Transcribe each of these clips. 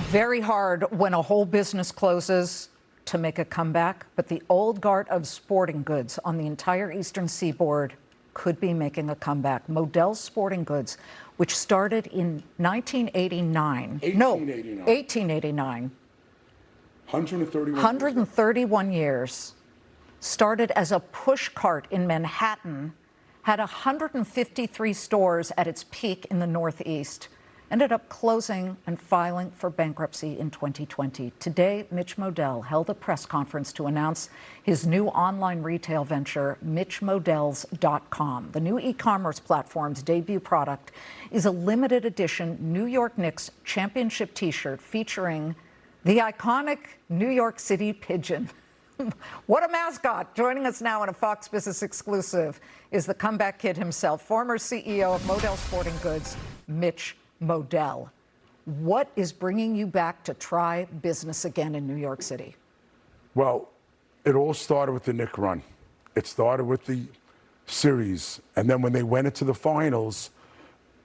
Very hard when a whole business closes to make a comeback, but the old guard of sporting goods on the entire eastern seaboard could be making a comeback. Modell's Sporting Goods, which started in 1989. 1889. 131 years. Started as a push cart in Manhattan, had 153 stores at its peak in the Northeast, ended up closing and filing for bankruptcy in 2020. Today, Mitch Modell held a press conference to announce his new online retail venture, MitchModells.com. The new e-commerce platform's debut product is a limited edition New York Knicks championship t-shirt featuring the iconic New York City pigeon. What a mascot. Joining us now in a Fox Business exclusive is the comeback kid himself, former CEO of Modell Sporting Goods, Mitch Modell. What is bringing you back to try business again in New York City? Well, it all started with the Knicks run. It started with the series. And then when they went into the finals,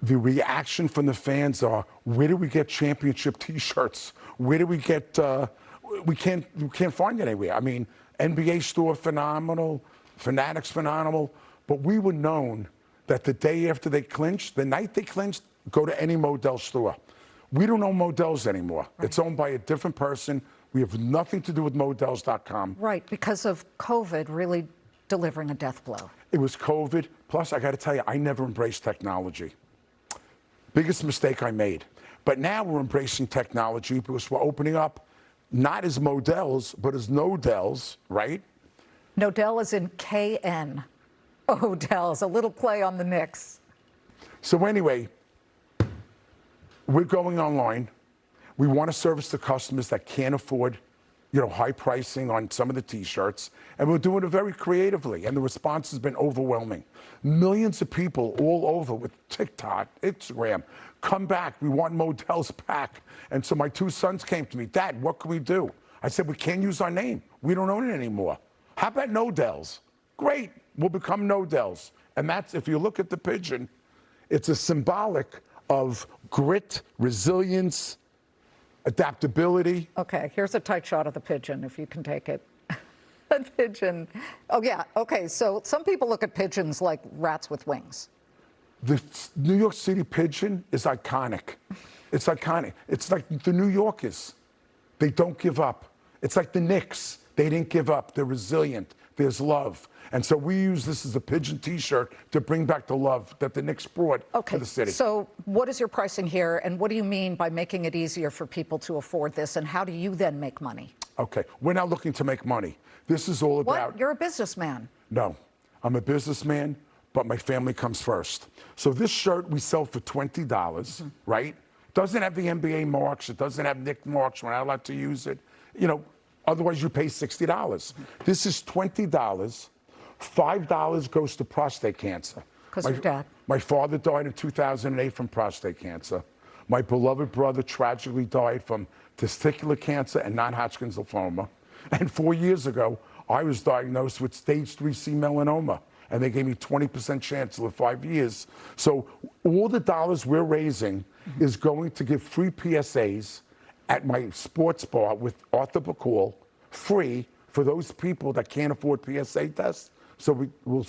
the reaction from the fans are, where do we get championship T-shirts? Where do we get, we can't find it anywhere. I mean, NBA store, phenomenal. Fanatics, phenomenal. But we were known that the day after they clinched, the night they clinched, go to any Modell store. We don't own Modell's anymore. Right. It's owned by a different person. We have nothing to do with Modells.com. Right, because of COVID really delivering a death blow. It was COVID. Plus, I got to tell you, I never embraced technology. Biggest mistake I made. But now we're embracing technology because we're opening up not as Modell's, but as Nodells, right? Nodell is in KN. Odell's, a little play on the Knicks. So anyway, we're going online. We want to service the customers that can't afford, high pricing on some of the T-shirts, and we're doing it very creatively, and the response has been overwhelming. Millions of people all over with TikTok, Instagram, come back. We want Modell's back. And so my two sons came to me, Dad, what can we do? I said, we can't use our name. We don't own it anymore. How about Nodells? Great, we'll become Nodells. And that's, if you look at the pigeon, it's a symbolic of grit, resilience, adaptability. Okay, here's a tight shot of the pigeon, if you can take it. A pigeon. Oh, yeah, okay, so some people look at pigeons like rats with wings. The New York City pigeon is iconic. It's iconic. It's like the New Yorkers. They don't give up. It's like the Knicks. They didn't give up. They're resilient. There's love. And so we use this as a pigeon T-shirt to bring back the love that the Knicks brought to the city. So what is your pricing here, and what do you mean by making it easier for people to afford this, and how do you then make money? Okay, we're not looking to make money. This is all about... What? You're a businessman. No, I'm a businessman, but my family comes first. So this shirt we sell for $20, right? Doesn't have the NBA marks. It doesn't have Knicks marks. We're not allowed to use it. Otherwise you pay $60. This is $20. $5 goes to prostate cancer. Because of your dad. My father died in 2008 from prostate cancer. My beloved brother tragically died from testicular cancer and non-Hodgkin's lymphoma. And 4 years ago, I was diagnosed with stage 3C melanoma. And they gave me 20% chance to live 5 years. So all the dollars we're raising is going to give free PSAs at my sports bar with Arthur Bacall, free for those people that can't afford PSA tests. So we will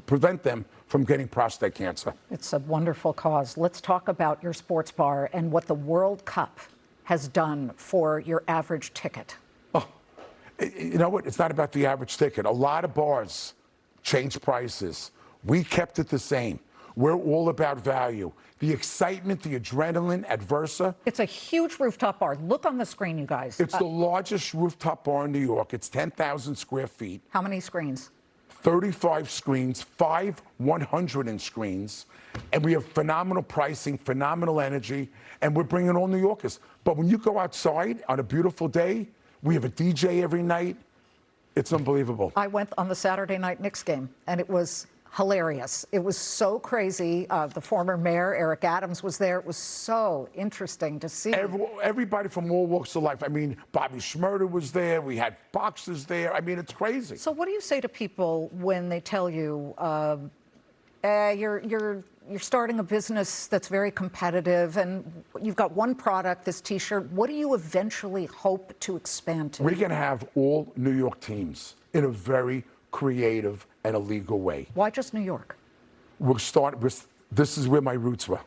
prevent them from getting prostate cancer. It's a wonderful cause. Let's talk about your sports bar and what the World Cup has done for your average ticket. Oh, you know what? It's not about the average ticket. A lot of bars change prices. We kept it the same. We're all about value. The excitement, the adrenaline at Versa. It's a huge rooftop bar. Look on the screen, you guys. It's the largest rooftop bar in New York. It's 10,000 square feet. How many screens? 35 screens, 5 100 screens, and we have phenomenal pricing, phenomenal energy, and we're bringing all New Yorkers. But when you go outside on a beautiful day, we have a DJ every night. It's unbelievable. I went on the Saturday night Knicks game, and it was hilarious. It was so crazy. The former mayor, Eric Adams, was there. It was so interesting to see. Everybody from all walks of life. I mean, Bobby Schmurder was there. We had boxers there. I mean, it's crazy. So what do you say to people when they tell you, you're you're starting a business that's very competitive, and you've got one product, this T-shirt. What do you eventually hope to expand to? We're going to have all New York teams in a very creative and a legal way. Why just New York? We'll start with, this is where my roots were.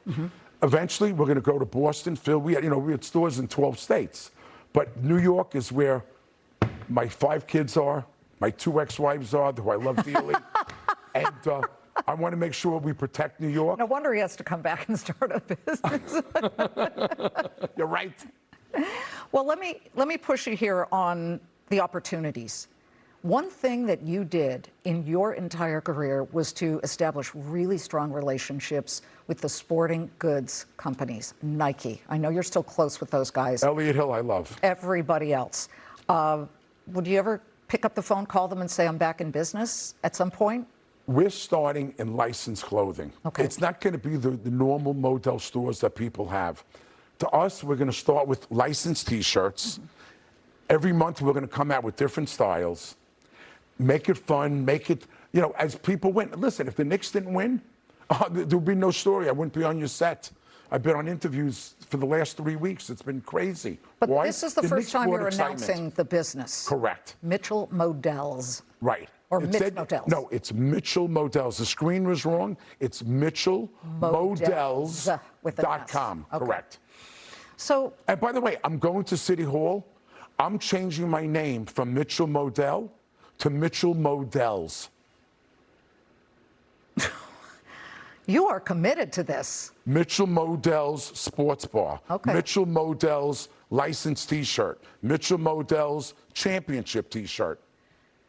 Eventually, we're going to go to Boston, Phil. We had stores in 12 states. But New York is where my 5 kids are, my 2 ex-wives are, who I love dearly. And I want to make sure we protect New York. No wonder he has to come back and start a business. You're right. Well, let me push you here on the opportunities. One thing that you did in your entire career was to establish really strong relationships with the sporting goods companies. Nike. I know you're still close with those guys. Elliott Hill, I love. Everybody else. Would you ever pick up the phone, call them, and say, I'm back in business at some point? We're starting in licensed clothing. Okay. It's not going to be the normal Modell stores that people have. To us, we're going to start with licensed T-shirts. Every month, we're going to come out with different styles. Make it fun, make it, as people win. Listen, if the Knicks didn't win, there'd be no story. I wouldn't be on your set. I've been on interviews for the last 3 weeks. It's been crazy. But Why? this is the Knicks first time brought you're excitement. announcing the business. Correct. Mitchell Modell's. Right. Or It Mitch said- Modell's. No, it's Mitchell Modell's. The screen was wrong. It's Mitchell Modell's with an S. .com. Okay. Correct. So, And by the way, I'm going to City Hall. I'm changing my name from Mitchell Modell to Mitchell Modell's. you are committed to this. Mitchell Modell's Sports Bar. Okay. Mitchell Modell's licensed T-shirt. Mitchell Modell's championship T-shirt.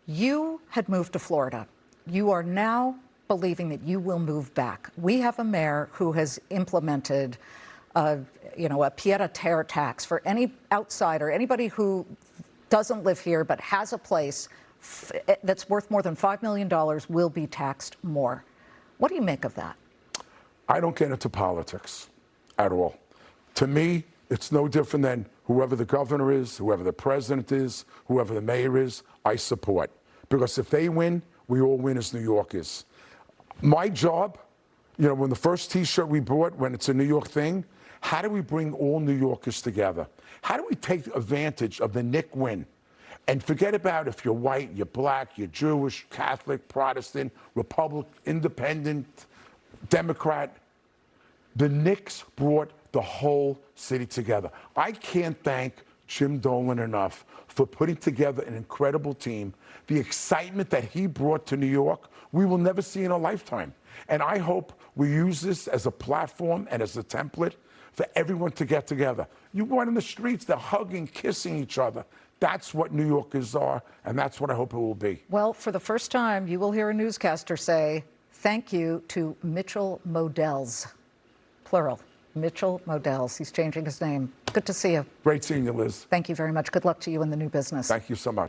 You had moved to Florida. You are now believing that you will move back. We have a mayor who has implemented a pied-à-terre tax for any outsider, anybody who doesn't live here but has a place that's worth more than $5 million will be taxed more. What do you make of that? I don't get into politics at all. To me, it's no different than whoever the governor is, whoever the president is, whoever the mayor is, I support. Because if they win, we all win as New Yorkers. My job, when the first T-shirt we bought, when it's a New York thing, how do we bring all New Yorkers together? How do we take advantage of the Knick win? And forget about if you're white, you're black, you're Jewish, Catholic, Protestant, Republican, Independent, Democrat. The Knicks brought the whole city together. I can't thank Jim Dolan enough for putting together an incredible team. The excitement that he brought to New York, we will never see in a lifetime. And I hope we use this as a platform and as a template for everyone to get together. You go out in the streets, they're hugging, kissing each other. That's what New Yorkers are, and that's what I hope it will be. Well, for the first time, you will hear a newscaster say, thank you to Mitchell Modell's, plural, Mitchell Modell's. He's changing his name. Good to see you. Great seeing you, Liz. Thank you very much. Good luck to you in the new business. Thank you so much.